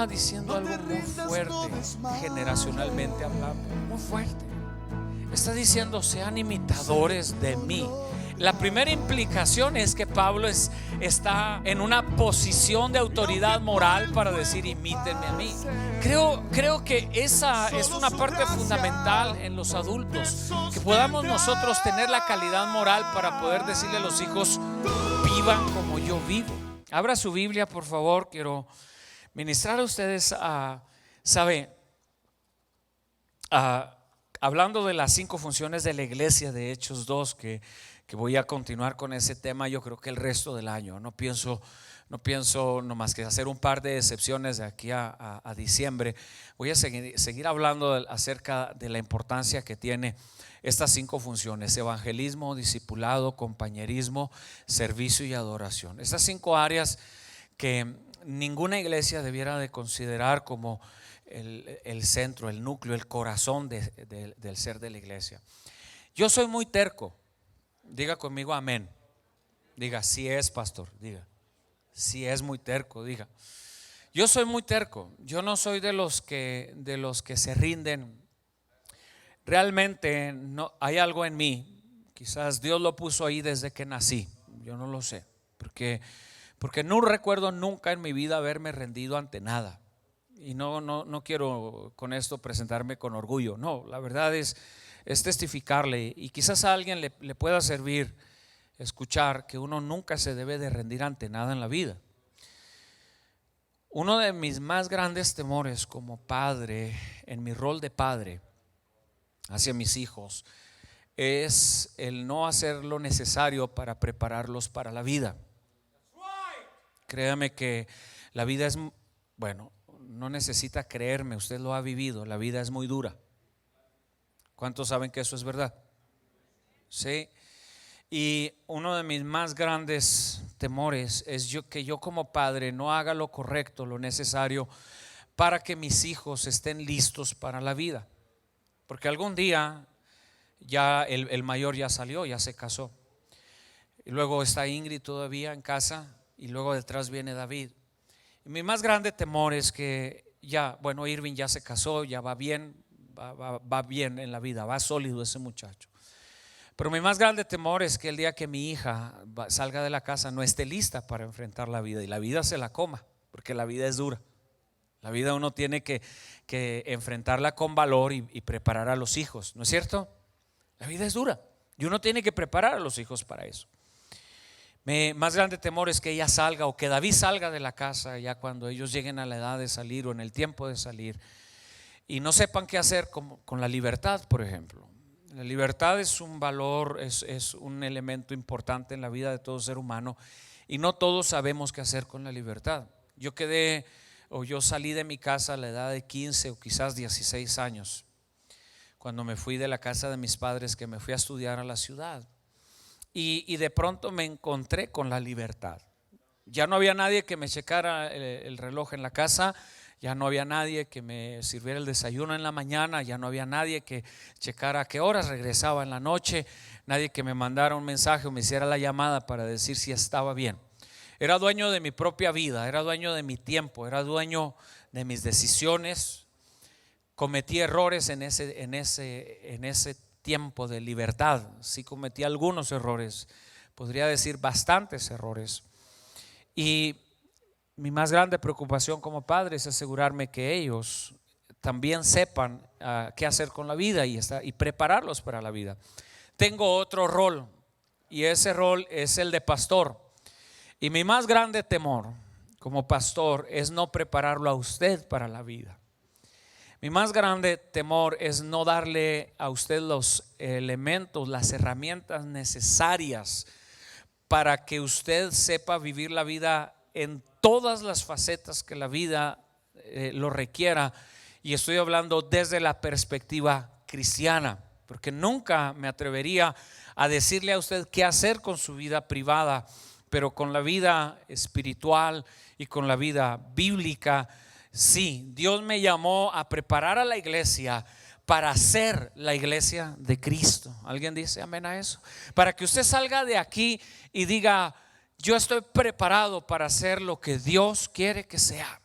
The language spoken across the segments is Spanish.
está diciendo algo muy fuerte, generacionalmente hablando, muy fuerte. Está diciendo: sean imitadores de mí. La primera implicación es que Pablo está en una posición de autoridad moral para decir: imítenme a mí. Creo que esa es una parte fundamental en los adultos, que podamos nosotros tener la calidad moral para poder decirle a los hijos: vivan como yo vivo. Abra su Biblia, por favor. Quiero ministrar a ustedes hablando de las 5 funciones de la iglesia de Hechos 2, que voy a continuar con ese tema. Yo creo que el resto del año no pienso nomás que hacer un par de excepciones de aquí a diciembre. Voy a seguir hablando acerca de la importancia que tiene estas 5 funciones: evangelismo, discipulado, compañerismo, servicio y adoración. Estas 5 áreas que ninguna iglesia debiera de considerar como el centro, el núcleo, el corazón del ser de la iglesia. Yo soy muy terco. Diga conmigo amén. Diga: si es, pastor. Diga: si es muy terco. Diga: yo soy muy terco. Yo no soy de los que se rinden. Realmente no hay algo en mí. Quizás Dios lo puso ahí desde que nací. Yo no lo sé, porque no recuerdo nunca en mi vida haberme rendido ante nada. Y no quiero con esto presentarme con orgullo. No, la verdad es testificarle, y quizás a alguien le pueda servir escuchar que uno nunca se debe de rendir ante nada en la vida. Uno de mis más grandes temores como padre, en mi rol de padre hacia mis hijos, es el no hacer lo necesario para prepararlos para la vida. Créame que la vida es, bueno, no necesita creerme, usted lo ha vivido, la vida es muy dura. ¿Cuántos saben que eso es verdad? Sí. Y uno de mis más grandes temores es que yo como padre no haga lo correcto, lo necesario para que mis hijos estén listos para la vida. Porque algún día ya el mayor ya salió, ya se casó. Y luego está Ingrid todavía en casa, y luego detrás viene David. Y mi más grande temor es que Irving ya se casó, ya va bien. Va bien en la vida, va sólido ese muchacho. Pero mi más grande temor es que el día que mi hija salga de la casa no esté lista para enfrentar la vida, y la vida se la coma, porque la vida es dura. La vida uno tiene que enfrentarla con valor y preparar a los hijos, ¿no es cierto? La vida es dura y uno tiene que preparar a los hijos para eso. Mi más grande temor es que ella salga, o que David salga de la casa ya cuando ellos lleguen a la edad de salir o en el tiempo de salir, y no sepan qué hacer con la libertad, por ejemplo. La libertad es un valor, es un elemento importante en la vida de todo ser humano, y no todos sabemos qué hacer con la libertad. Yo salí de mi casa a la edad de 15 o quizás 16 años, cuando me fui de la casa de mis padres, que me fui a estudiar a la ciudad, y de pronto me encontré con la libertad. Ya no había nadie que me checara el reloj en la casa. Ya no había nadie que me sirviera el desayuno en la mañana. Ya no había nadie que checara a qué horas regresaba en la noche. Nadie que me mandara un mensaje o me hiciera la llamada para decir si estaba bien. Era dueño de mi propia vida, era dueño de mi tiempo, era dueño de mis decisiones. Cometí errores en ese tiempo de libertad. Sí, cometí algunos errores, podría decir bastantes errores. Y mi más grande preocupación como padre es asegurarme que ellos también sepan qué hacer con la vida y prepararlos para la vida. Tengo otro rol, y ese rol es el de pastor. Y mi más grande temor como pastor es no prepararlo a usted para la vida. Mi más grande temor es no darle a usted los elementos, las herramientas necesarias para que usted sepa vivir la vida en todas las facetas que la vida lo requiera. Y estoy hablando desde la perspectiva cristiana, porque nunca me atrevería a decirle a usted qué hacer con su vida privada, pero con la vida espiritual y con la vida bíblica. Sí, Dios me llamó a preparar a la iglesia para ser la iglesia de Cristo. ¿Alguien dice amén a eso? Para que usted salga de aquí y diga: yo estoy preparado para hacer lo que Dios quiere que sea.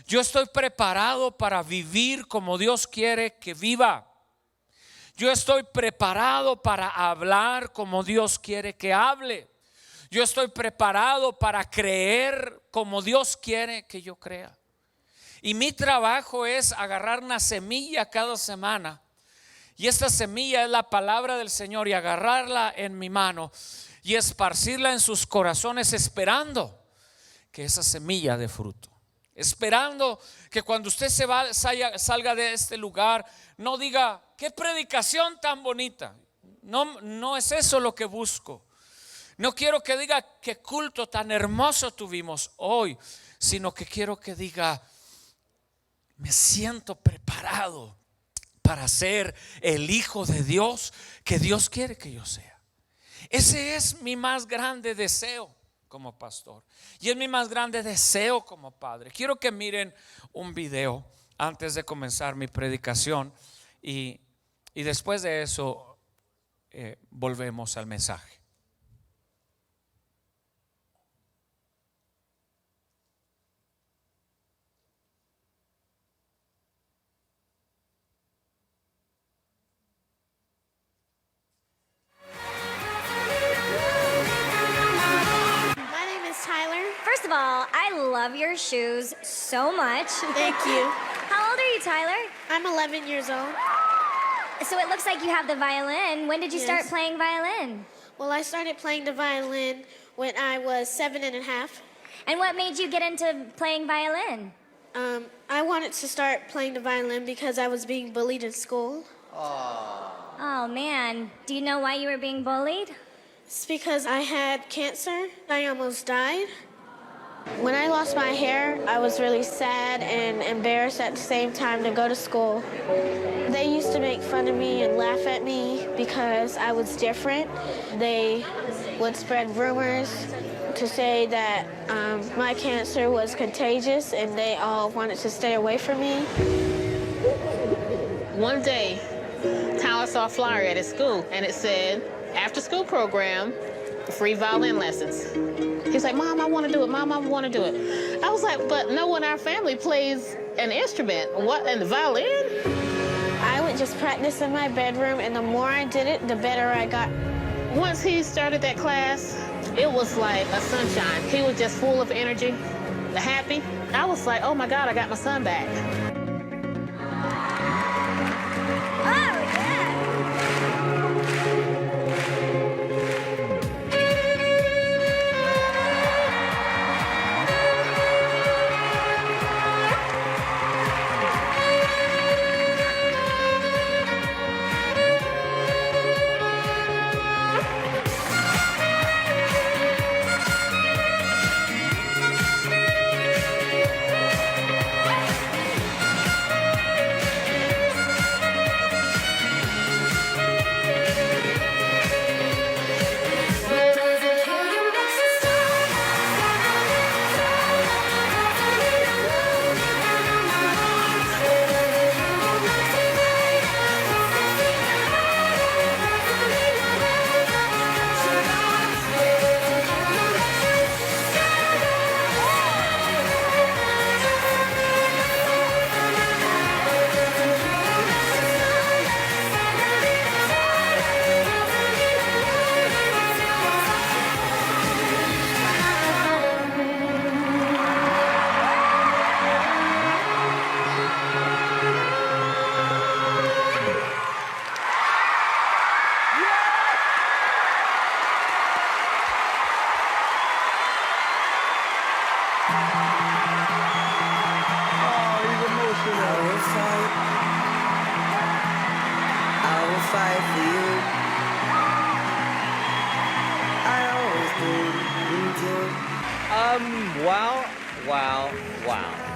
Yo estoy preparado para vivir como Dios quiere que viva. Yo estoy preparado para hablar como Dios quiere que hable. Yo estoy preparado para creer como Dios quiere que yo crea. Y mi trabajo es agarrar una semilla cada semana. Y esta semilla es la palabra del Señor, y agarrarla en mi mano y esparcirla en sus corazones, esperando que esa semilla dé fruto. Esperando que cuando usted salga de este lugar, no diga: qué predicación tan bonita. No es eso lo que busco. No quiero que diga: qué culto tan hermoso tuvimos hoy, sino que quiero que diga: me siento preparado para ser el hijo de Dios que Dios quiere que yo sea. Ese es mi más grande deseo como pastor, y es mi más grande deseo como padre. Quiero que miren un video antes de comenzar mi predicación, y después de eso volvemos al mensaje. First of all, I love your shoes so much. Thank you. How old are you, Tyler? I'm 11 years old. So it looks like you have the violin. When did you start playing violin? Well, I started playing the violin when I was 7.5. And what made you get into playing violin? I wanted to start playing the violin because I was being bullied in school. Oh, man. Do you know why you were being bullied? It's because I had cancer. I almost died. When I lost my hair, I was really sad and embarrassed at the same time to go to school. They used to make fun of me and laugh at me because I was different. They would spread rumors to say that my cancer was contagious, and they all wanted to stay away from me. One day, Tyler saw a flyer at his school, and it said, after school program, free violin lessons. He's like, Mom, I want to do it. Mom, I want to do it. I was like, but no one in our family plays an instrument. What, and the violin? I would just practice in my bedroom, and the more I did it, the better I got. Once he started that class, it was like a sunshine. He was just full of energy, happy. I was like, oh my God, I got my son back. Wow.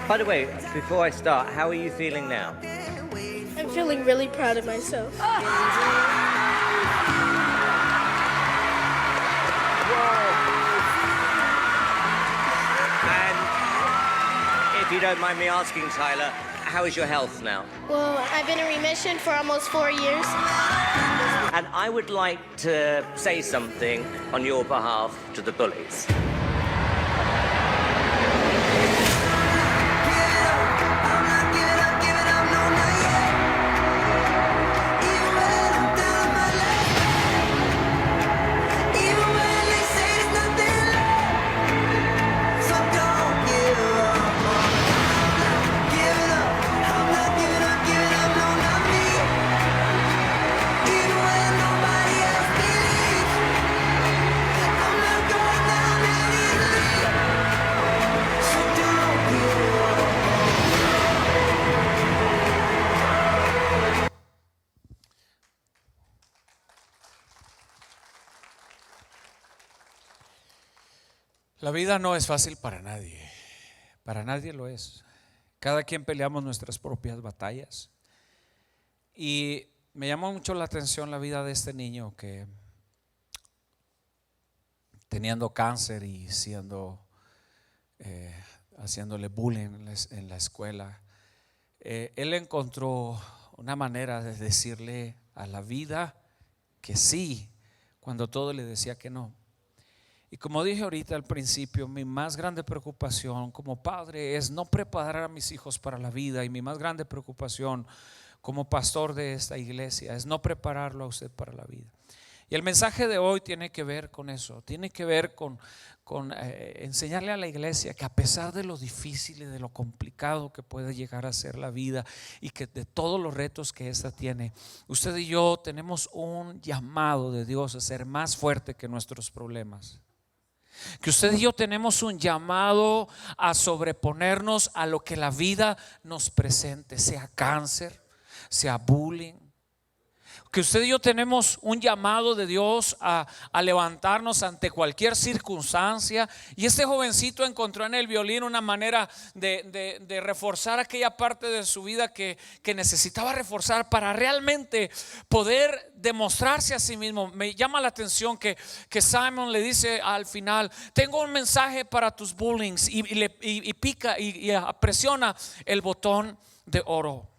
By the way, before I start, how are you feeling now? I'm feeling really proud of myself. And if you don't mind me asking, Tyler, how is your health now? Well, I've been in remission for almost 4 years. And I would like to say something on your behalf to the bullies. La vida no es fácil para nadie lo es. Cada quien peleamos nuestras propias batallas. Y me llamó mucho la atención la vida de este niño que, teniendo cáncer y haciéndole bullying en la escuela, él encontró una manera de decirle a la vida que sí, cuando todo le decía que no. Y como dije ahorita al principio, mi más grande preocupación como padre es no preparar a mis hijos para la vida, y mi más grande preocupación como pastor de esta iglesia es no prepararlo a usted para la vida. Y el mensaje de hoy tiene que ver con eso, tiene que ver con enseñarle a la iglesia que a pesar de lo difícil y de lo complicado que puede llegar a ser la vida, y que de todos los retos que esta tiene, usted y yo tenemos un llamado de Dios a ser más fuerte que nuestros problemas. Que usted y yo tenemos un llamado a sobreponernos a lo que la vida nos presente, sea cáncer, sea bullying. Que usted y yo tenemos un llamado de Dios a levantarnos ante cualquier circunstancia. Y este jovencito encontró en el violín una manera de reforzar aquella parte de su vida que necesitaba reforzar para realmente poder demostrarse a sí mismo. Me llama la atención que Simon le dice al final: tengo un mensaje para tus bullings, y pica y presiona el botón de oro.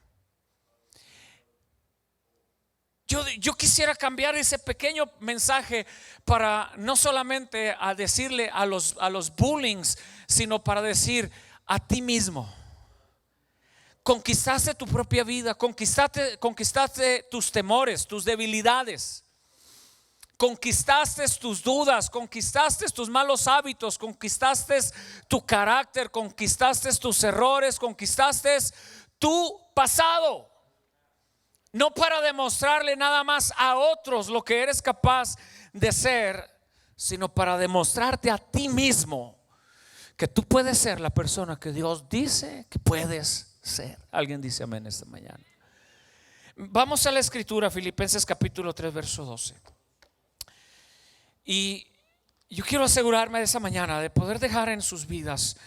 Yo quisiera cambiar ese pequeño mensaje para no solamente a decirle a los bullings, sino para decir a ti mismo: conquistaste tu propia vida, conquistaste tus temores, tus debilidades, conquistaste tus dudas, conquistaste tus malos hábitos, conquistaste tu carácter, conquistaste tus errores, conquistaste tu pasado. No para demostrarle nada más a otros lo que eres capaz de ser, sino para demostrarte a ti mismo que tú puedes ser la persona que Dios dice que puedes ser. Alguien dice amén esta mañana. Vamos a la escritura, Filipenses capítulo 3 verso 12. Y yo quiero asegurarme de esa mañana de poder dejar en sus vidas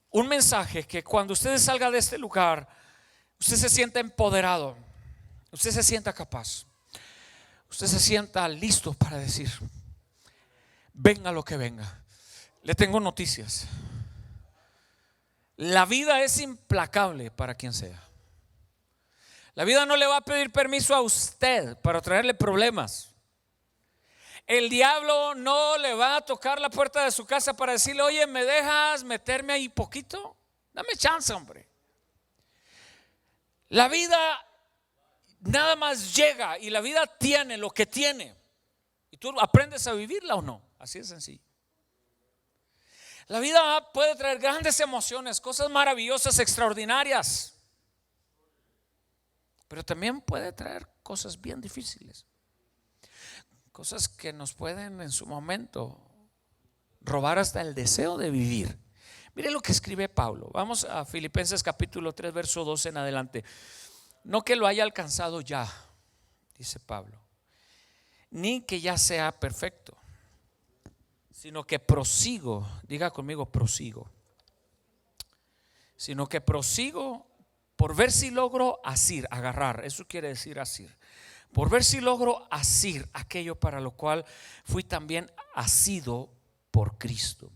un mensaje que cuando usted salga de este lugar, usted se sienta empoderado, usted se sienta capaz, usted se sienta listo para decir: venga lo que venga, le tengo noticias. La vida es implacable para quien sea. La vida no le va a pedir permiso a usted para traerle problemas. El diablo no le va a tocar la puerta de su casa para decirle: oye, ¿me dejas meterme ahí poquito? Dame chance, hombre. La vida nada más llega, y la vida tiene lo que tiene, y tú aprendes a vivirla o no. Así de sencillo. La vida puede traer grandes emociones, cosas maravillosas, extraordinarias, pero también puede traer cosas bien difíciles, cosas que nos pueden en su momento robar hasta el deseo de vivir. Mire lo que escribe Pablo. Vamos a Filipenses capítulo 3 verso 12 en adelante. No que lo haya alcanzado ya, dice Pablo, ni que ya sea perfecto, sino que prosigo. Diga conmigo: prosigo. Sino que prosigo por ver si logro asir, agarrar. Eso quiere decir asir. Por ver si logro asir aquello para lo cual fui también asido por Cristo.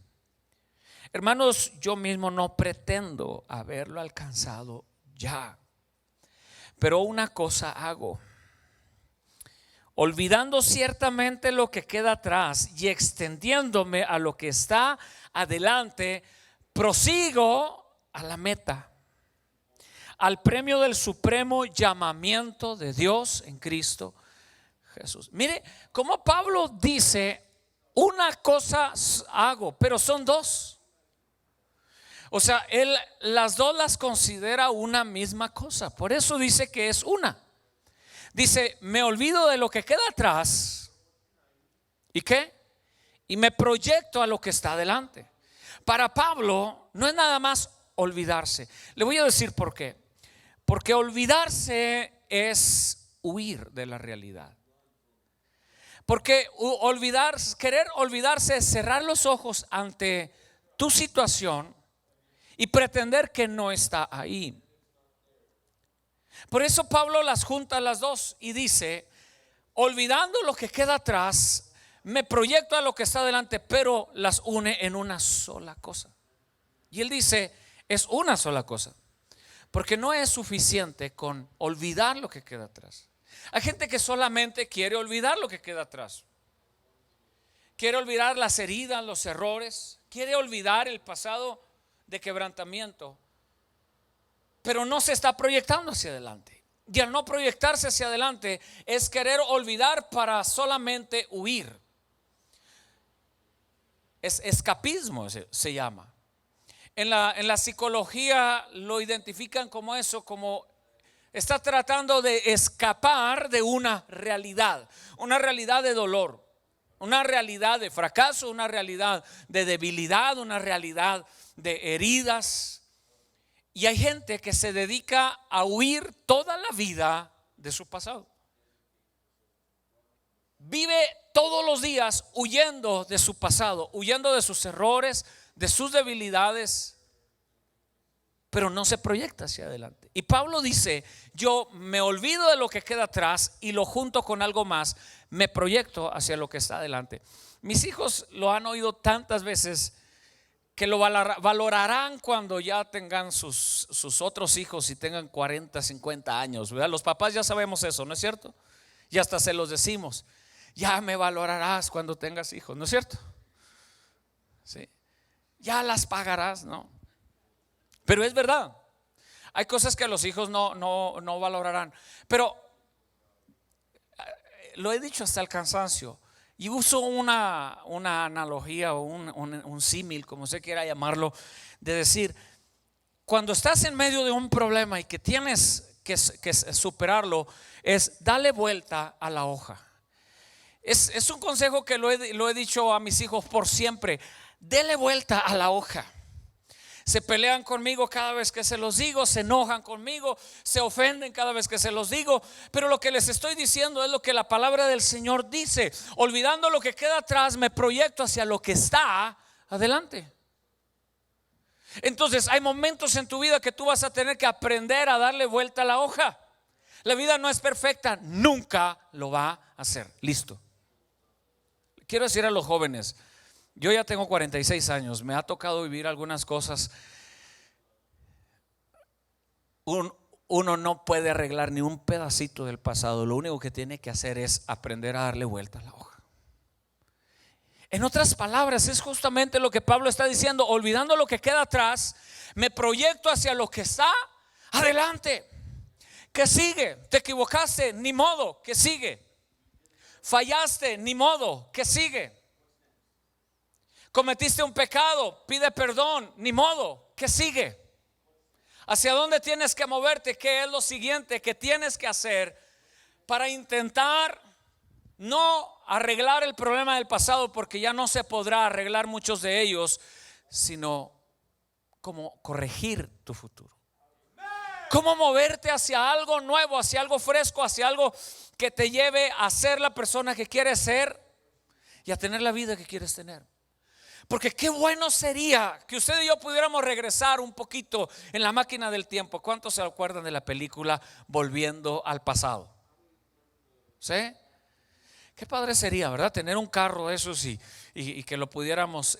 Hermanos, yo mismo no pretendo haberlo alcanzado ya, pero una cosa hago: olvidando ciertamente lo que queda atrás y extendiéndome a lo que está adelante, prosigo a la meta, al premio del supremo llamamiento de Dios en Cristo Jesús. Mire cómo Pablo dice: una cosa hago, pero son dos. O sea, él las dos las considera una misma cosa. Por eso dice que es una. Dice: me olvido de lo que queda atrás. ¿Y qué? Y me proyecto a lo que está adelante. Para Pablo no es nada más olvidarse. Le voy a decir por qué. Porque olvidarse es huir de la realidad. Porque querer olvidarse es cerrar los ojos ante tu situación y pretender que no está ahí. Por eso Pablo las junta las dos y dice: olvidando lo que queda atrás, me proyecto a lo que está delante, pero las une en una sola cosa. Y él dice: es una sola cosa, porque no es suficiente con olvidar lo que queda atrás. Hay gente que solamente quiere olvidar lo que queda atrás. Quiere olvidar las heridas, los errores, quiere olvidar el pasado de quebrantamiento, pero no se está proyectando hacia adelante. Y al no proyectarse hacia adelante es querer olvidar para solamente huir. Es escapismo, se llama. En la psicología lo identifican como eso, como está tratando de escapar de una realidad de dolor, una realidad de fracaso, una realidad de debilidad, una realidad de heridas. Y hay gente que se dedica a huir toda la vida de su pasado. Vive todos los días huyendo de su pasado, huyendo de sus errores, de sus debilidades, pero no se proyecta hacia adelante. Y Pablo dice: yo me olvido de lo que queda atrás y lo junto con algo más, me proyecto hacia lo que está adelante. Mis hijos lo han oído tantas veces que lo valorarán cuando ya tengan sus otros hijos y tengan 40, 50 años, ¿verdad? Los papás ya sabemos eso, ¿no es cierto? Y hasta se los decimos: ya me valorarás cuando tengas hijos, ¿no es cierto? Sí. Ya las pagarás, ¿no? Pero es verdad, hay cosas que los hijos no valorarán. Pero lo he dicho hasta el cansancio, y uso una analogía o un símil, como se quiera llamarlo, de decir: cuando estás en medio de un problema y que tienes que superarlo, es dale vuelta a la hoja. Es un consejo que lo he dicho a mis hijos por siempre: dele vuelta a la hoja. Se pelean conmigo cada vez que se los digo, se enojan conmigo, se ofenden cada vez que se los digo, pero lo que les estoy diciendo es lo que la palabra del Señor dice: olvidando lo que queda atrás, me proyecto hacia lo que está adelante. Entonces hay momentos en tu vida que tú vas a tener que aprender a darle vuelta a la hoja. La vida no es perfecta, nunca lo va a hacer. Listo. Quiero decir a los jóvenes: yo ya tengo 46 años, me ha tocado vivir algunas cosas. Uno no puede arreglar ni un pedacito del pasado. Lo único que tiene que hacer es aprender a darle vuelta a la hoja. En otras palabras, es justamente lo que Pablo está diciendo: olvidando lo que queda atrás, me proyecto hacia lo que está adelante. ¿Qué sigue? Te equivocaste, ni modo, ¿qué sigue? Fallaste, ni modo, ¿qué sigue? Cometiste un pecado, pide perdón, ni modo, ¿qué sigue? ¿Hacia dónde tienes que moverte? ¿Qué es lo siguiente que tienes que hacer para intentar no arreglar el problema del pasado? Porque ya no se podrá arreglar muchos de ellos, sino cómo corregir tu futuro. Cómo moverte hacia algo nuevo, hacia algo fresco, hacia algo que te lleve a ser la persona que quieres ser y a tener la vida que quieres tener. Porque qué bueno sería que usted y yo pudiéramos regresar un poquito en la máquina del tiempo. ¿Cuántos se acuerdan de la película Volviendo al Pasado? ¿Sí? Qué padre sería, ¿verdad? Tener un carro de esos y que lo pudiéramos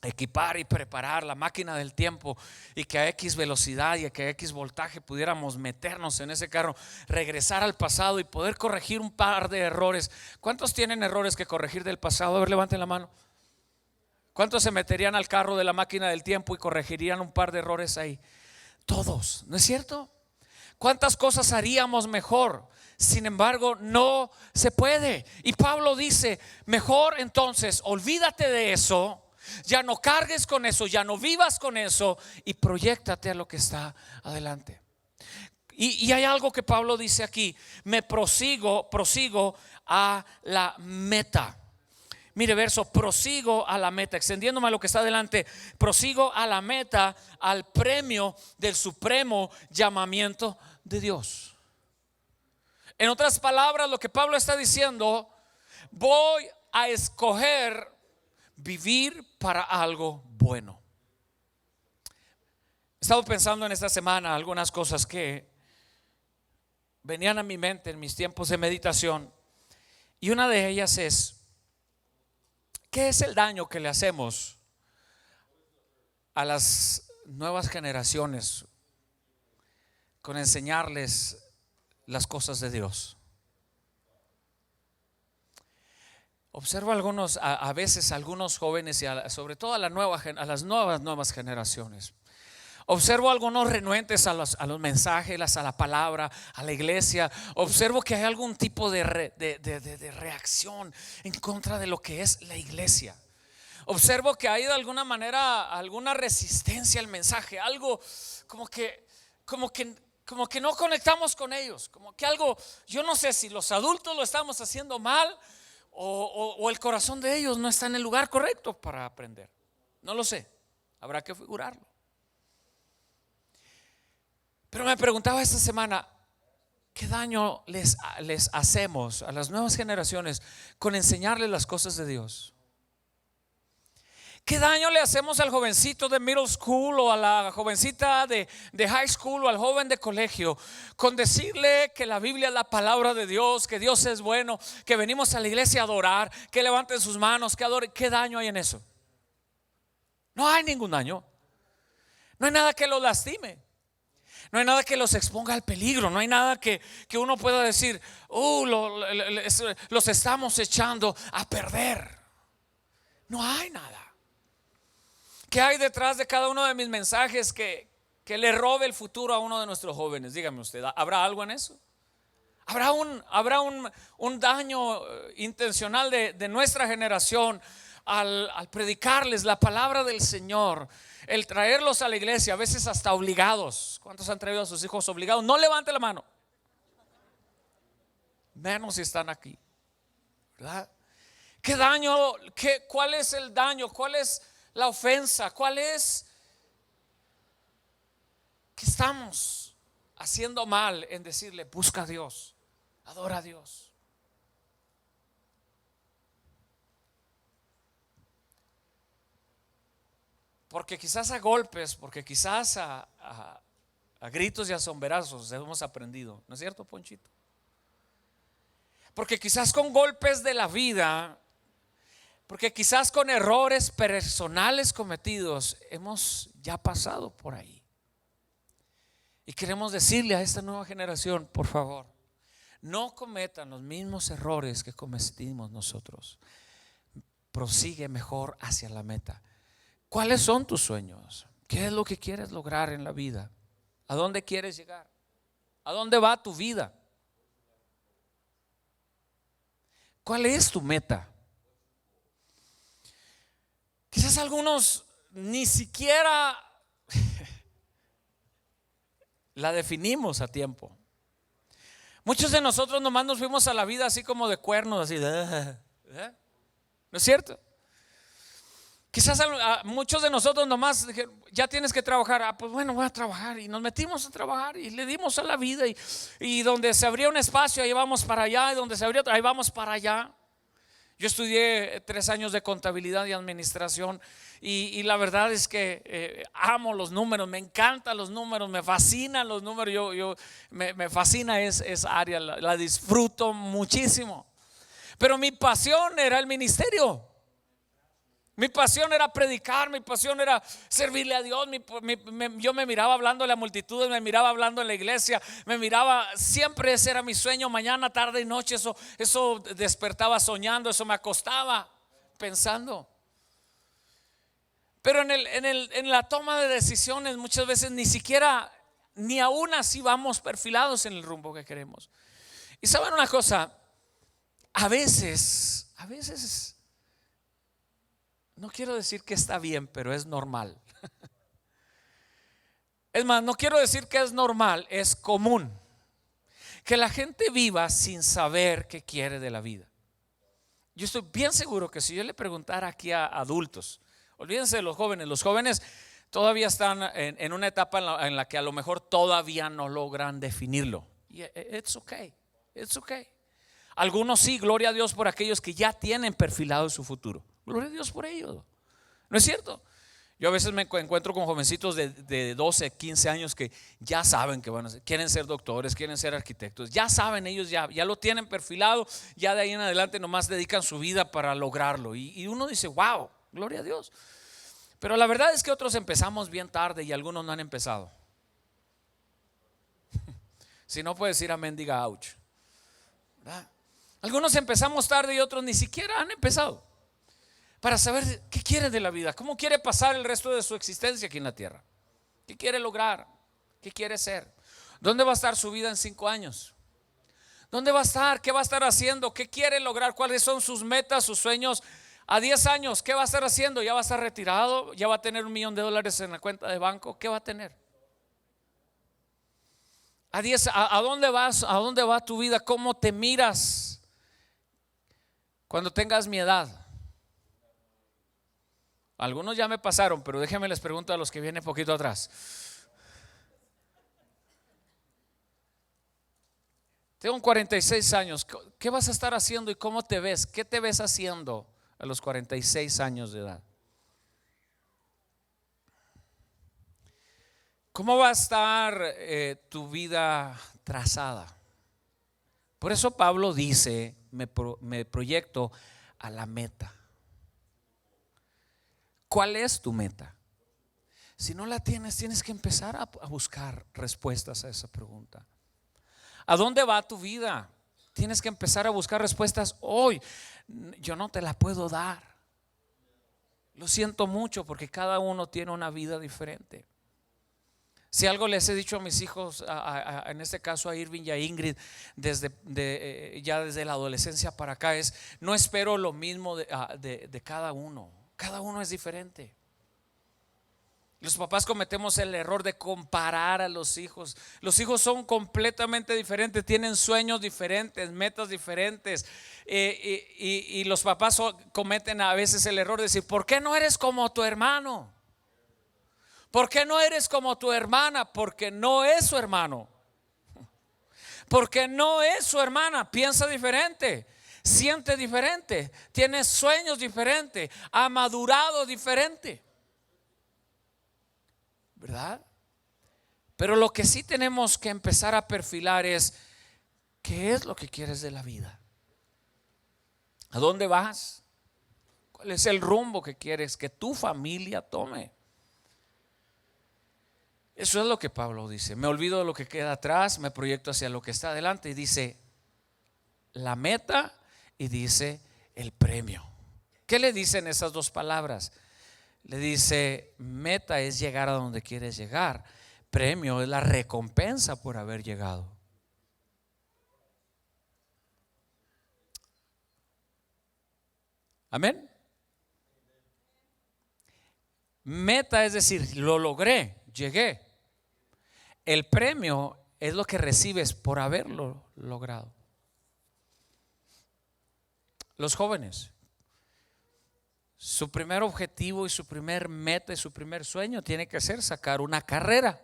equipar y preparar, la máquina del tiempo, y que a X velocidad y que a X voltaje pudiéramos meternos en ese carro, regresar al pasado y poder corregir un par de errores. ¿Cuántos tienen errores que corregir del pasado? A ver, levanten la mano. ¿Cuántos se meterían al carro de la máquina del tiempo y corregirían un par de errores ahí? Todos, ¿no es cierto? ¿Cuántas cosas haríamos mejor? Sin embargo, no se puede. Y Pablo dice: mejor entonces olvídate de eso, ya no cargues con eso, ya no vivas con eso, y proyéctate a lo que está adelante. Y hay algo que Pablo dice aquí: me prosigo a la meta. Mire verso: prosigo a la meta, extendiéndome a lo que está adelante, prosigo a la meta, al premio del supremo llamamiento de Dios. En otras palabras, lo que Pablo está diciendo Voy a escoger vivir para algo bueno. He estado pensando en esta semana algunas cosas que venían a mi mente en mis tiempos de meditación. Y una de ellas es: ¿qué es el daño que le hacemos a las nuevas generaciones con enseñarles las cosas de Dios? Observo a veces algunos jóvenes y sobre todo a las nuevas generaciones. Observo algunos renuentes a los mensajes, a la palabra, a la iglesia. Observo que hay algún tipo de reacción en contra de lo que es la iglesia. Observo que hay de alguna manera alguna resistencia al mensaje, algo como que no conectamos con ellos, como que algo, yo no sé si los adultos lo estamos haciendo mal o el corazón de ellos no está en el lugar correcto para aprender. No lo sé, habrá que figurarlo. Pero me preguntaba esta semana, ¿qué daño les hacemos a las nuevas generaciones con enseñarles las cosas de Dios? ¿Qué daño le hacemos al jovencito de middle school o a la jovencita de high school o al joven de colegio con decirle que la Biblia es la palabra de Dios, que Dios es bueno, que venimos a la iglesia a adorar, que levanten sus manos, que adoren? ¿Qué daño hay en eso? No hay ningún daño. No hay nada que los lastime. No hay nada que los exponga al peligro. No hay nada que uno pueda decir, los estamos echando a perder. No hay nada. ¿Qué hay detrás de cada uno de mis mensajes que le robe el futuro a uno de nuestros jóvenes? Dígame usted, ¿habrá algo en eso? ¿Habrá un daño intencional de nuestra generación al predicarles la palabra del Señor? El traerlos a la iglesia, a veces hasta obligados. ¿Cuántos han traído a sus hijos obligados? No levante la mano, menos si están aquí, ¿verdad? ¿Qué daño? ¿Cuál es el daño? ¿Cuál es la ofensa? ¿Cuál es que estamos haciendo mal en decirle busca a Dios, adora a Dios? Porque quizás a golpes, porque quizás a gritos y a sombrerazos hemos aprendido, ¿no es cierto, Ponchito? Porque quizás con golpes de la vida, porque quizás con errores personales cometidos hemos ya pasado por ahí. Y queremos decirle a esta nueva generación, por favor, no cometan los mismos errores que cometimos nosotros. Prosigue mejor hacia la meta. ¿Cuáles son tus sueños? ¿Qué es lo que quieres lograr en la vida? ¿A dónde quieres llegar? ¿A dónde va tu vida? ¿Cuál es tu meta? Quizás algunos ni siquiera la definimos a tiempo. Muchos de nosotros nomás nos fuimos a la vida así como de cuernos, así de, ¿no es cierto? Quizás a muchos de nosotros nomás ya tienes que trabajar. Pues bueno, voy a trabajar. Y nos metimos a trabajar y le dimos a la vida. Y donde se abría un espacio, ahí vamos para allá. Y donde se abría otro, ahí vamos para allá. Yo estudié 3 años de contabilidad y administración. Y la verdad es que amo los números, me encantan los números, me fascinan los números. Me fascina esa área, la disfruto muchísimo. Pero mi pasión era el ministerio. Mi pasión era predicar, mi pasión era servirle a Dios. Yo me miraba hablando a la multitud, me miraba hablando en la iglesia, siempre ese era mi sueño, mañana, tarde y noche. Eso despertaba soñando, eso me acostaba pensando. Pero en la toma de decisiones muchas veces ni aún así vamos perfilados en el rumbo que queremos. Y saben una cosa, a veces no quiero decir que está bien, pero es normal. Es más, no quiero decir que es normal, es común que la gente viva sin saber qué quiere de la vida. Yo estoy bien seguro que si yo le preguntara aquí a adultos, olvídense de los jóvenes todavía están en una etapa en la que a lo mejor todavía no logran definirlo. Y it's okay. Algunos sí, gloria a Dios por aquellos que ya tienen perfilado su futuro. Gloria a Dios por ellos. ¿No es cierto? Yo a veces me encuentro con jovencitos de 12, 15 años que ya saben que van a ser, quieren ser doctores, quieren ser arquitectos. Ya saben, ellos ya lo tienen perfilado. Ya de ahí en adelante nomás dedican su vida para lograrlo. Y uno dice, wow, gloria a Dios. Pero la verdad es que otros empezamos bien tarde y algunos no han empezado. Si no puedes decir amén, diga ouch. ¿Verdad? Algunos empezamos tarde y otros ni siquiera han empezado. Para saber qué quiere de la vida, cómo quiere pasar el resto de su existencia aquí en la tierra, qué quiere lograr, qué quiere ser, dónde va a estar su vida en 5 años, dónde va a estar, qué va a estar haciendo, qué quiere lograr, cuáles son sus metas, sus sueños a 10 años, qué va a estar haciendo, ya va a estar retirado, ya va a tener $1 millón en la cuenta de banco, qué va a tener. ¿A dónde vas? ¿A dónde va tu vida? ¿Cómo te miras cuando tengas mi edad? Algunos ya me pasaron, pero déjenme les pregunto a los que vienen poquito atrás. Tengo 46 años. ¿Qué vas a estar haciendo y cómo te ves? ¿Qué te ves haciendo a los 46 años de edad? ¿Cómo va a estar tu vida trazada? Por eso Pablo dice, me proyecto a la meta. ¿Cuál es tu meta? Si no la tienes, tienes que empezar a buscar respuestas a esa pregunta. ¿A dónde va tu vida? Tienes que empezar a buscar respuestas hoy. Yo no te la puedo dar. Lo siento mucho porque cada uno tiene una vida diferente. Si algo les he dicho a mis hijos, en este caso a Irving y a Ingrid, ya desde la adolescencia para acá, es no espero lo mismo de cada uno. Cada uno es diferente. Los papás cometemos el error de comparar a los hijos. Los hijos son completamente diferentes, tienen sueños diferentes, metas diferentes. Y los papás cometen a veces el error de decir, ¿por qué no eres como tu hermano? ¿Por qué no eres como tu hermana? Porque no es su hermano. Porque no es su hermana, piensa diferente. Siente diferente, tiene sueños diferentes, ha madurado diferente, ¿verdad? Pero lo que sí tenemos que empezar a perfilar es ¿qué es lo que quieres de la vida? ¿A dónde vas? ¿Cuál es el rumbo que quieres que tu familia tome? Eso es lo que Pablo dice. Me olvido de lo que queda atrás, me proyecto hacia lo que está adelante. Y dice la meta y dice el premio. ¿Qué le dicen esas dos palabras? Le dice meta es llegar a donde quieres llegar, premio es la recompensa por haber llegado. Amén. Meta es decir, lo logré, llegué. El premio es lo que recibes por haberlo logrado. Los jóvenes, su primer objetivo y su primer meta y su primer sueño tiene que ser sacar una carrera.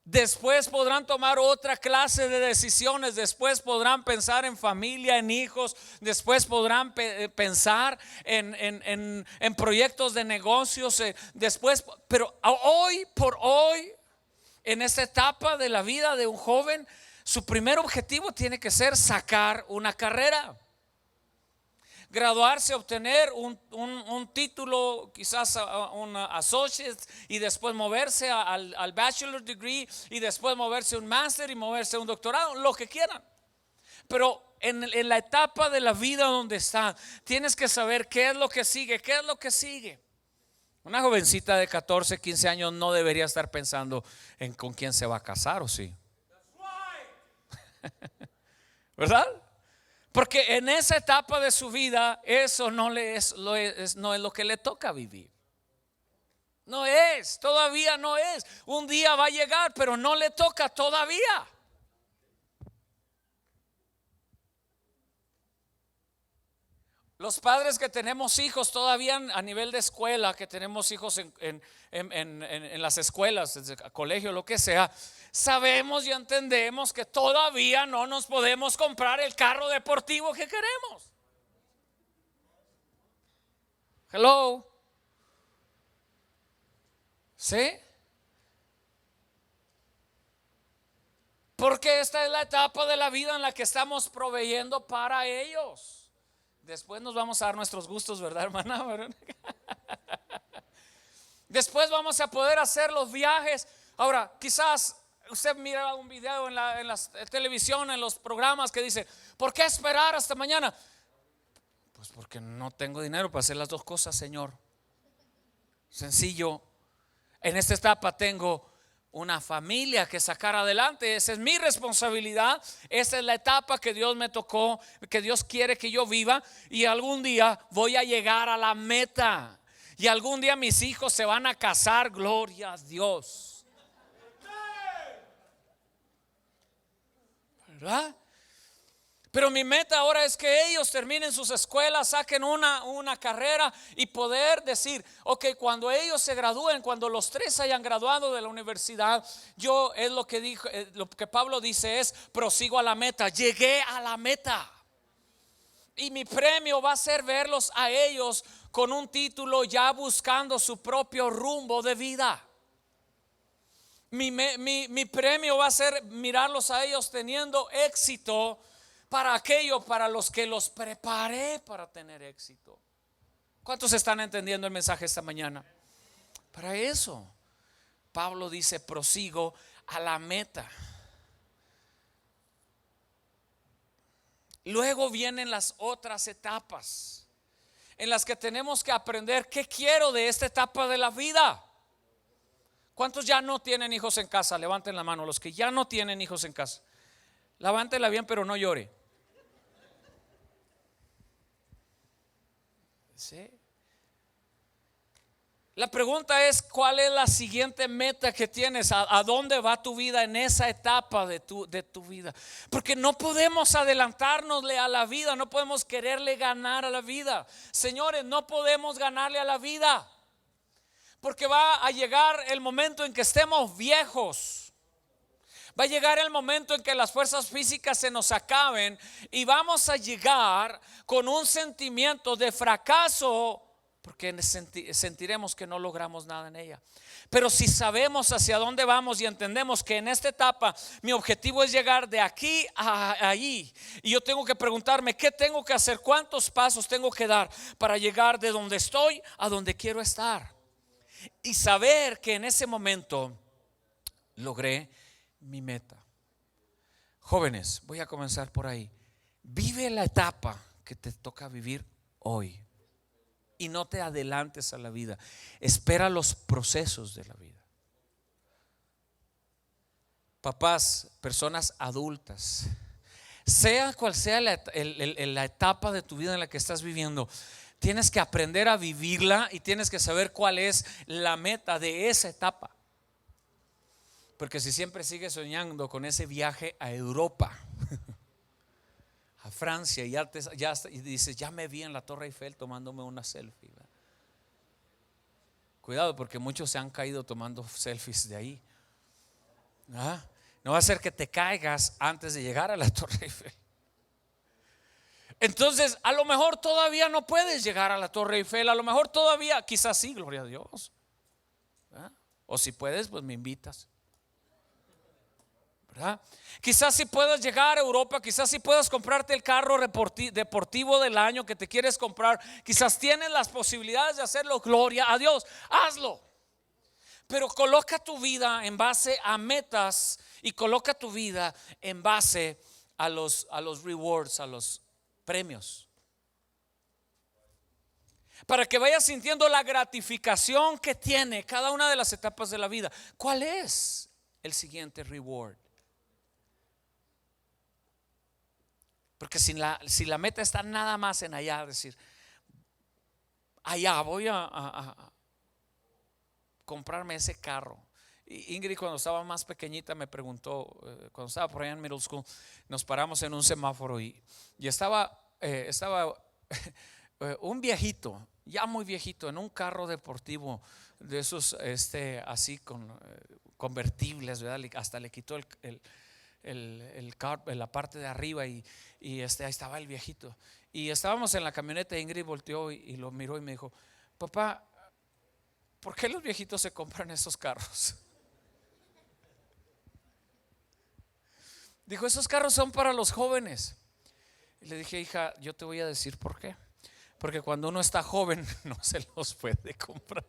Después podrán tomar otra clase de decisiones, después podrán pensar en familia, en hijos, después podrán pensar en proyectos de negocios, después, pero hoy por hoy, en esta etapa de la vida de un joven, su primer objetivo tiene que ser sacar una carrera, graduarse, obtener un título, quizás un associate, y después moverse al bachelor degree, y después moverse a un master y moverse a un doctorado, lo que quieran. Pero en la etapa de la vida donde están, tienes que saber qué es lo que sigue, qué es lo que sigue. Una jovencita de 14, 15 años no debería estar pensando en con quién se va a casar, ¿o sí? ¿Verdad? Porque en esa etapa de su vida eso no es lo que le toca vivir. No es, todavía no es. Un día va a llegar, pero no le toca todavía. Los padres que tenemos hijos todavía a nivel de escuela, que tenemos hijos en las escuelas, desde colegio, lo que sea, sabemos y entendemos que todavía no nos podemos comprar el carro deportivo que queremos. Hello. ¿Sí? Porque esta es la etapa de la vida en la que estamos proveyendo para ellos. Después nos vamos a dar nuestros gustos, ¿verdad, hermana? Después vamos a poder hacer los viajes. Ahora, quizás usted mira un video en la televisión, en los programas que dice: ¿por qué esperar hasta mañana? Pues porque no tengo dinero para hacer las dos cosas, Señor. Sencillo. En esta etapa tengo una familia que sacar adelante. Esa es mi responsabilidad. Esa es la etapa que Dios me tocó, que Dios quiere que yo viva. Y algún día voy a llegar a la meta. Y algún día mis hijos se van a casar. Gloria a Dios. ¿Verdad? Pero mi meta ahora es que ellos terminen sus escuelas, saquen una carrera y poder decir: ok, cuando ellos se gradúen, cuando los tres hayan graduado de la universidad, yo, es lo que dijo, lo que Pablo dice es: prosigo a la meta, llegué a la meta. Y mi premio va a ser verlos a ellos con un título, ya buscando su propio rumbo de vida. Mi premio va a ser mirarlos a ellos teniendo éxito para aquello para los que los preparé para tener éxito. ¿Cuántos están entendiendo el mensaje esta mañana? Para eso Pablo dice: prosigo a la meta. Luego vienen las otras etapas en las que tenemos que aprender qué quiero de esta etapa de la vida. ¿Cuántos ya no tienen hijos en casa? Levanten la mano los que ya no tienen hijos en casa. Levántela bien, pero no llore. ¿Sí? La pregunta es: ¿cuál es la siguiente meta que tienes? ¿A dónde va tu vida en esa etapa de tu vida? Porque no podemos adelantárnosle a la vida, no podemos quererle ganar a la vida. Señores, no podemos ganarle a la vida, porque va a llegar el momento en que estemos viejos. Va a llegar el momento en que las fuerzas físicas se nos acaben y vamos a llegar con un sentimiento de fracaso, porque sentiremos que no logramos nada en ella. Pero si sabemos hacia dónde vamos y entendemos que en esta etapa mi objetivo es llegar de aquí a allí, y yo tengo que preguntarme: ¿qué tengo que hacer? ¿Cuántos pasos tengo que dar para llegar de donde estoy a donde quiero estar? Y saber que en ese momento logré mi meta. Jóvenes, voy a comenzar por ahí. Vive la etapa que te toca vivir hoy y no te adelantes a la vida. Espera los procesos de la vida. Papás, personas adultas, sea cual sea la etapa de tu vida en la que estás viviendo, tienes que aprender a vivirla y tienes que saber cuál es la meta de esa etapa. Porque si siempre sigues soñando con ese viaje a Europa, a Francia, y dices: ya me vi en la Torre Eiffel tomándome una selfie, ¿verdad? Cuidado, porque muchos se han caído tomando selfies de ahí. ¿Ah? No va a ser que te caigas antes de llegar a la Torre Eiffel. Entonces, a lo mejor todavía no puedes llegar a la Torre Eiffel. A lo mejor todavía, quizás sí, gloria a Dios. ¿Verdad? O si puedes, pues me invitas. ¿Verdad? Quizás si puedas llegar a Europa, quizás si puedas comprarte el carro deportivo del año que te quieres comprar, quizás tienes las posibilidades de hacerlo, gloria a Dios, hazlo. Pero coloca tu vida en base a metas y coloca tu vida en base a los rewards, a los premios, para que vayas sintiendo la gratificación que tiene cada una de las etapas de la vida. ¿Cuál es el siguiente reward? Porque si la meta está nada más en allá, decir: allá voy a comprarme ese carro. Y Ingrid, cuando estaba más pequeñita, me preguntó, cuando estaba por allá en middle school, nos paramos en un semáforo y estaba un viejito, ya muy viejito, en un carro deportivo de esos así convertibles, ¿verdad? Hasta le quitó la parte de arriba y ahí estaba el viejito. Y estábamos en la camioneta, Ingrid volteó y lo miró y me dijo: papá, ¿por qué los viejitos se compran esos carros? Dijo: esos carros son para los jóvenes. Y le dije: hija, yo te voy a decir por qué. Porque cuando uno está joven no se los puede comprar.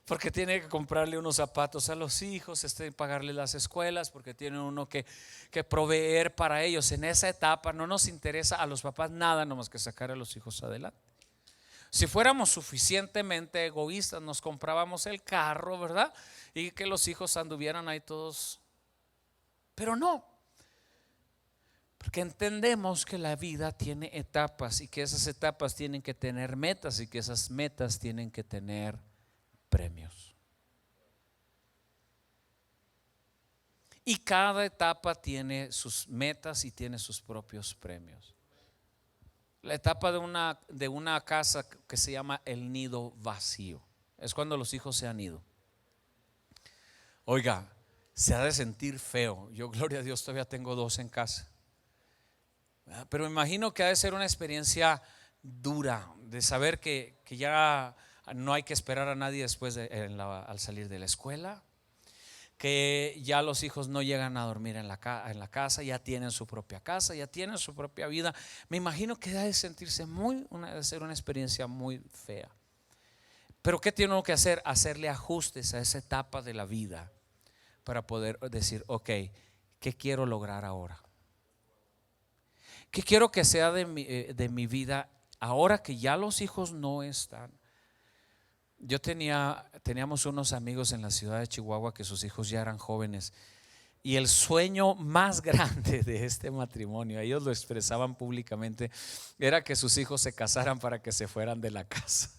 Porque tiene que comprarle unos zapatos a los hijos, pagarle las escuelas, porque tiene uno que proveer para ellos. En esa etapa no nos interesa a los papás nada, nomás que sacar a los hijos adelante. Si fuéramos suficientemente egoístas, nos comprábamos el carro, ¿verdad? Y que los hijos anduvieran ahí todos. Pero no, porque entendemos que la vida tiene etapas y que esas etapas tienen que tener metas y que esas metas tienen que tener premios. Y cada etapa tiene sus metas y tiene sus propios premios. La etapa de una casa que se llama el nido vacío es cuando los hijos se han ido. Oiga, se ha de sentir feo. Yo, gloria a Dios, todavía tengo 2 en casa. Pero me imagino que ha de ser una experiencia dura de saber que ya no hay que esperar a nadie después al salir de la escuela, que ya los hijos no llegan a dormir en la casa, ya tienen su propia casa, ya tienen su propia vida. Me imagino que ha de sentirse de ser una experiencia muy fea. Pero ¿qué tiene uno que hacer? Hacerle ajustes a esa etapa de la vida para poder decir: ok, ¿qué quiero lograr ahora? ¿Qué quiero que sea de mi vida ahora que ya los hijos no están? Teníamos unos amigos en la ciudad de Chihuahua que sus hijos ya eran jóvenes, y el sueño más grande de este matrimonio, ellos lo expresaban públicamente, era que sus hijos se casaran para que se fueran de la casa.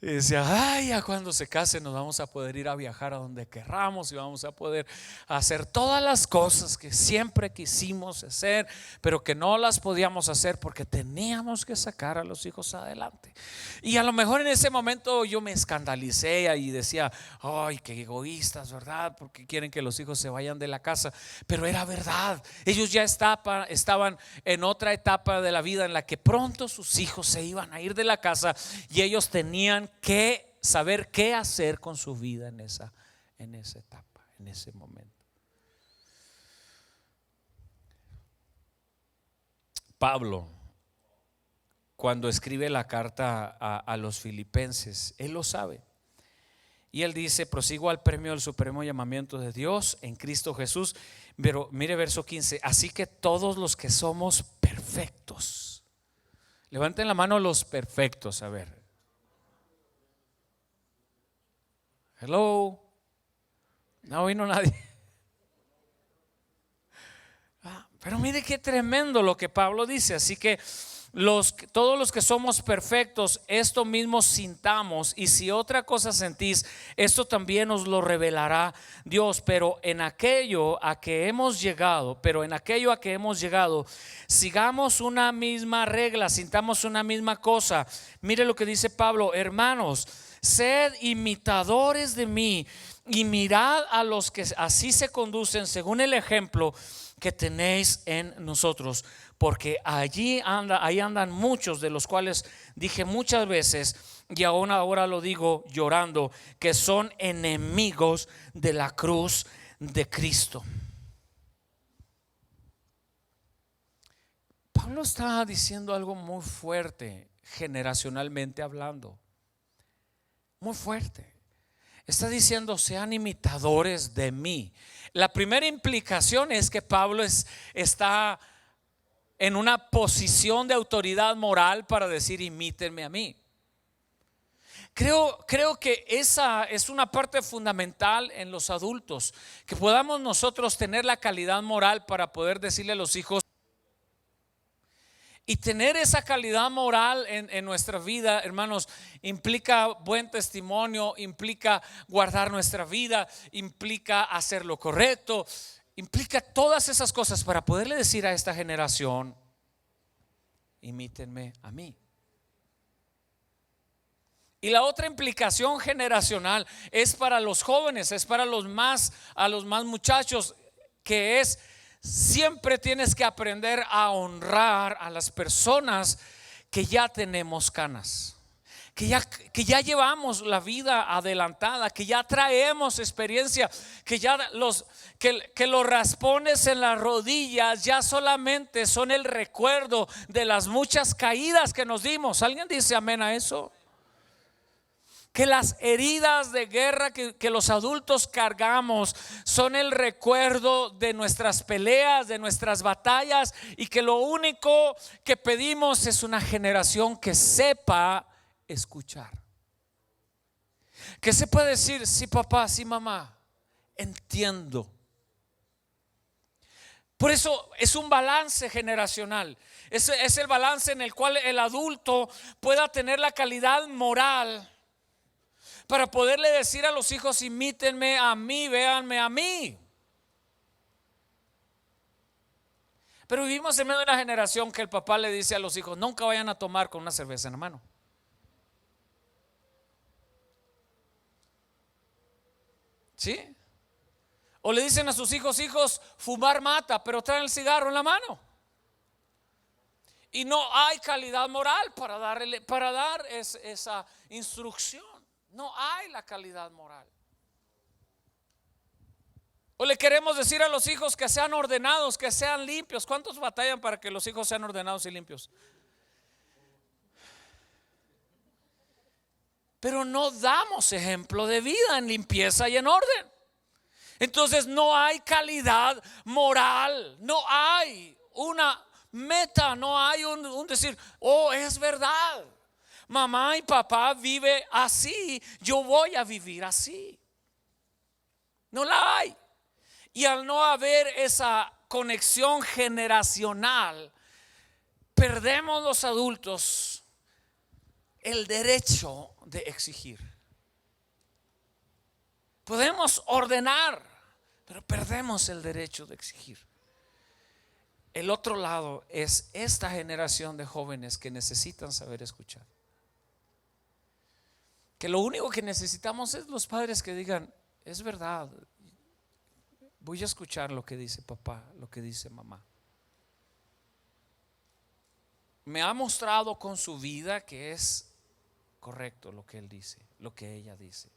Y decía: ay, ya cuando se casen nos vamos a poder ir a viajar a donde querramos y vamos a poder hacer todas las cosas que siempre quisimos hacer, pero que no las podíamos hacer porque teníamos que sacar a los hijos adelante. Y a lo mejor en ese momento yo me escandalicé y decía: ay, qué egoístas, ¿verdad? Porque quieren que los hijos se vayan de la casa. Pero era verdad, ellos ya estaban en otra etapa de la vida en la que pronto sus hijos se iban a ir de la casa y ellos tenían que saber qué hacer con su vida en esa etapa, en ese momento. Pablo, cuando escribe la carta a los filipenses, él lo sabe. Y él dice: prosigo al premio del supremo llamamiento de Dios en Cristo Jesús. Pero mire verso 15: así que todos los que somos perfectos, levanten la mano los perfectos, a ver. Hello. No vino nadie. Pero mire qué tremendo lo que Pablo dice. Así que todos los que somos perfectos, esto mismo sintamos, y si otra cosa sentís, esto también os lo revelará Dios. Pero en aquello a que hemos llegado, sigamos una misma regla, sintamos una misma cosa. Mire lo que dice Pablo: hermanos, sed imitadores de mí y mirad a los que así se conducen según el ejemplo que tenéis en nosotros, porque ahí andan muchos, de los cuales dije muchas veces, y aún ahora lo digo llorando, que son enemigos de la cruz de Cristo. Pablo está diciendo algo muy fuerte, generacionalmente hablando. Muy fuerte. Está diciendo: sean imitadores de mí. La primera implicación es que Pablo está en una posición de autoridad moral para decir: imítenme a mí. Creo que esa es una parte fundamental en los adultos, que podamos nosotros tener la calidad moral para poder decirle a los hijos. Y tener esa calidad moral en nuestra vida, hermanos, implica buen testimonio, implica guardar nuestra vida, implica hacer lo correcto, implica todas esas cosas para poderle decir a esta generación: imítenme a mí. Y la otra implicación generacional es para los jóvenes, es para a los más muchachos, que es: siempre tienes que aprender a honrar a las personas que ya tenemos canas, que ya llevamos la vida adelantada, que ya traemos experiencia, que ya los raspones en las rodillas ya solamente son el recuerdo de las muchas caídas que nos dimos. ¿Alguien dice amén a eso? Que las heridas de guerra que los adultos cargamos son el recuerdo de nuestras peleas, de nuestras batallas, y que lo único que pedimos es una generación que sepa escuchar, que sepa decir: sí, papá, sí, mamá, entiendo. Por eso es un balance generacional. Es el balance en el cual el adulto pueda tener la calidad moral para poderle decir a los hijos: imítenme a mí, véanme a mí. Pero vivimos en medio de una generación que el papá le dice a los hijos: nunca vayan a tomar con una cerveza en la mano. ¿Sí? O le dicen a sus hijos: hijos, fumar mata, pero traen el cigarro en la mano. Y no hay calidad moral para dar esa instrucción. No hay la calidad moral. O le queremos decir a los hijos que sean ordenados, que sean limpios. ¿Cuántos batallan para que los hijos sean ordenados y limpios? Pero no damos ejemplo de vida en limpieza y en orden. Entonces no hay calidad moral, no hay una meta, no hay un decir: oh, es verdad, mamá y papá vive así, yo voy a vivir así. No la hay. Y al no haber esa conexión generacional, perdemos los adultos el derecho de exigir. Podemos ordenar, pero perdemos el derecho de exigir. El otro lado es esta generación de jóvenes que necesitan saber escuchar. Que lo único que necesitamos es los padres que digan: es verdad, voy a escuchar lo que dice papá, lo que dice mamá. Me ha mostrado con su vida que es correcto lo que él dice, lo que ella dice.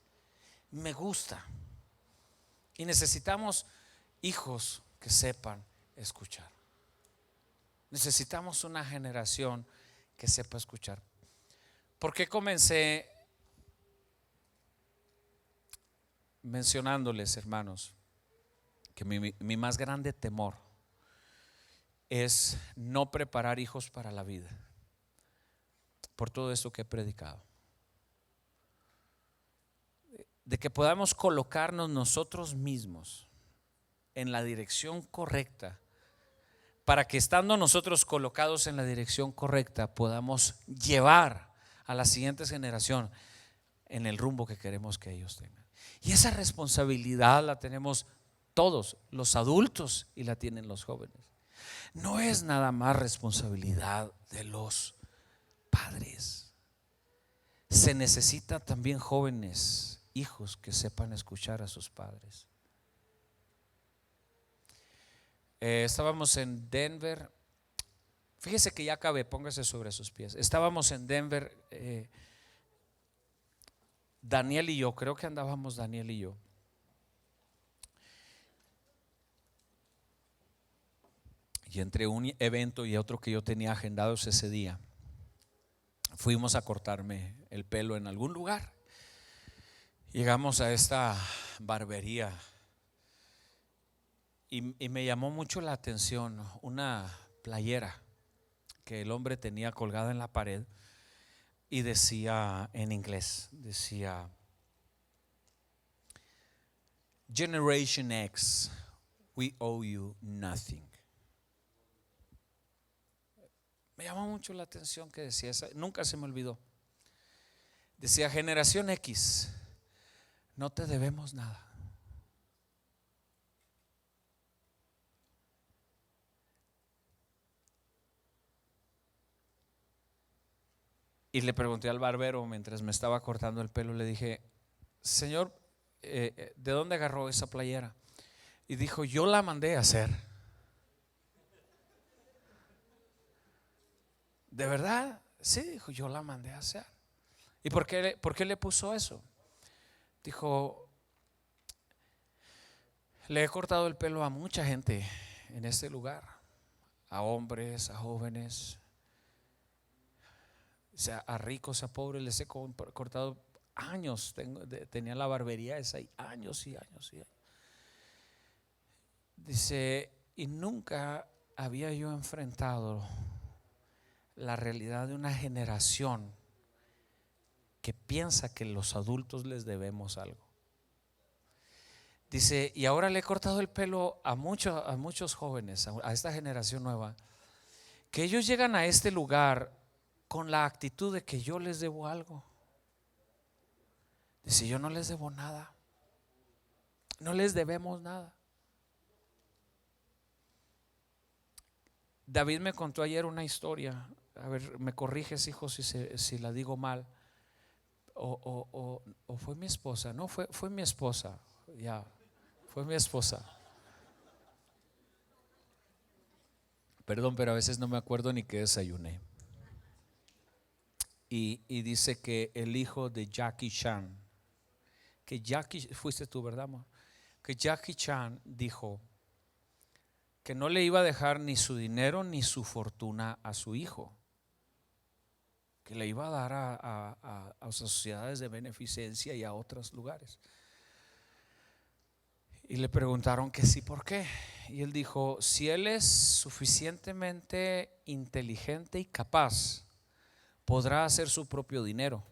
Me gusta. Y necesitamos hijos que sepan escuchar. Necesitamos una generación que sepa escuchar. ¿Por qué comencé mencionándoles, hermanos, que mi más grande temor es no preparar hijos para la vida? Por todo esto que he predicado, de que podamos colocarnos nosotros mismos en la dirección correcta, para que, estando nosotros colocados en la dirección correcta, podamos llevar a la siguiente generación en el rumbo que queremos que ellos tengan. Y esa responsabilidad la tenemos todos los adultos y la tienen los jóvenes. No es nada más responsabilidad de los padres. Se necesita también jóvenes, hijos que sepan escuchar a sus padres. Estábamos en Denver. Fíjese que ya acabé, póngase sobre sus pies. Estábamos en Denver, Daniel y yo, creo que andábamos Daniel y yo. Y entre un evento y otro que yo tenía agendados ese día, fuimos a cortarme el pelo en algún lugar. Llegamos a esta barbería y me llamó mucho la atención una playera que el hombre tenía colgada en la pared y decía en inglés, decía: Generation X, we owe you nothing. Me llamó mucho la atención que decía esa, nunca se me olvidó. Decía: Generación X, no te debemos nada. Y le pregunté al barbero mientras me estaba cortando el pelo, le dije, señor, ¿de dónde agarró esa playera? Y dijo, yo la mandé a hacer. ¿De verdad? Sí, dijo, yo la mandé a hacer. ¿Y por qué le puso eso? Dijo, le he cortado el pelo a mucha gente en este lugar, a hombres, a jóvenes, o sea, a ricos, a pobres, les he cortado años. Tenía la barbería esa y años y años y años. Dice, y nunca había yo enfrentado la realidad de una generación que piensa que los adultos les debemos algo. Dice, y ahora le he cortado el pelo a muchos jóvenes, a esta generación nueva, que ellos llegan a este lugar con la actitud de que yo les debo algo. Dice, yo no les debo nada, no les debemos nada. David me contó ayer una historia, a ver, me corriges, hijo, si la digo mal, o fue mi esposa, no, fue mi esposa, ya, fue mi esposa. Perdón, pero a veces no me acuerdo ni qué desayuné. Y dice que el hijo de Jackie Chan, fuiste tú, ¿verdad, amor? Que Jackie Chan dijo que no le iba a dejar ni su dinero ni su fortuna a su hijo, que le iba a dar a sociedades de beneficencia y a otros lugares. Y le preguntaron que sí, ¿por qué? Y él dijo, si él es suficientemente inteligente y capaz, podrá hacer su propio dinero.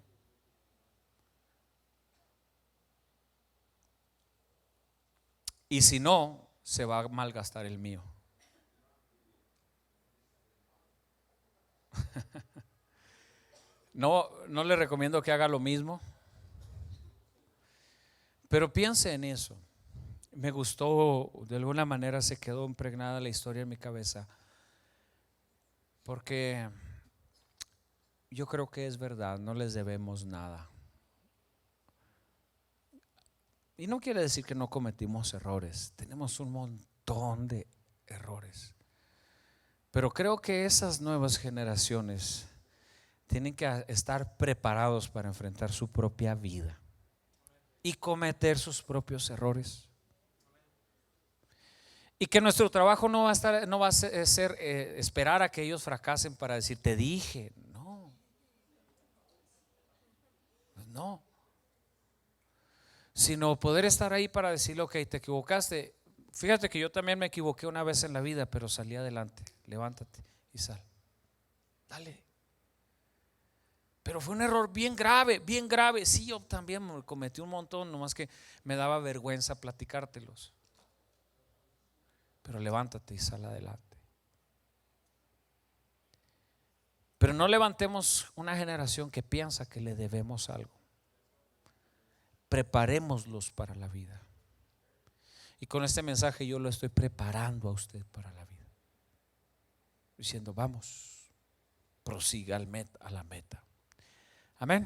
Y si no, se va a malgastar el mío. No le recomiendo que haga lo mismo, pero piense en eso. Me gustó, de alguna manera se quedó impregnada la historia en mi cabeza, porque yo creo que es verdad, no les debemos nada. Y no quiere decir que no cometimos errores, tenemos un montón de errores. Pero creo que esas nuevas generaciones tienen que estar preparados para enfrentar su propia vida y cometer sus propios errores. Y que nuestro trabajo no va a ser esperar a que ellos fracasen para decir, te dije. No. Sino poder estar ahí para decirle, ok, te equivocaste. Fíjate que yo también me equivoqué una vez en la vida, pero salí adelante. Levántate y sal. Dale. Pero fue un error bien grave, bien grave. Sí, yo también me cometí un montón, nomás que me daba vergüenza platicártelos. Pero levántate y sal adelante. Pero no levantemos una generación que piensa que le debemos algo. Preparémoslos para la vida. Y con este mensaje yo lo estoy preparando a usted para la vida, diciendo, vamos, prosiga a la meta. Amén.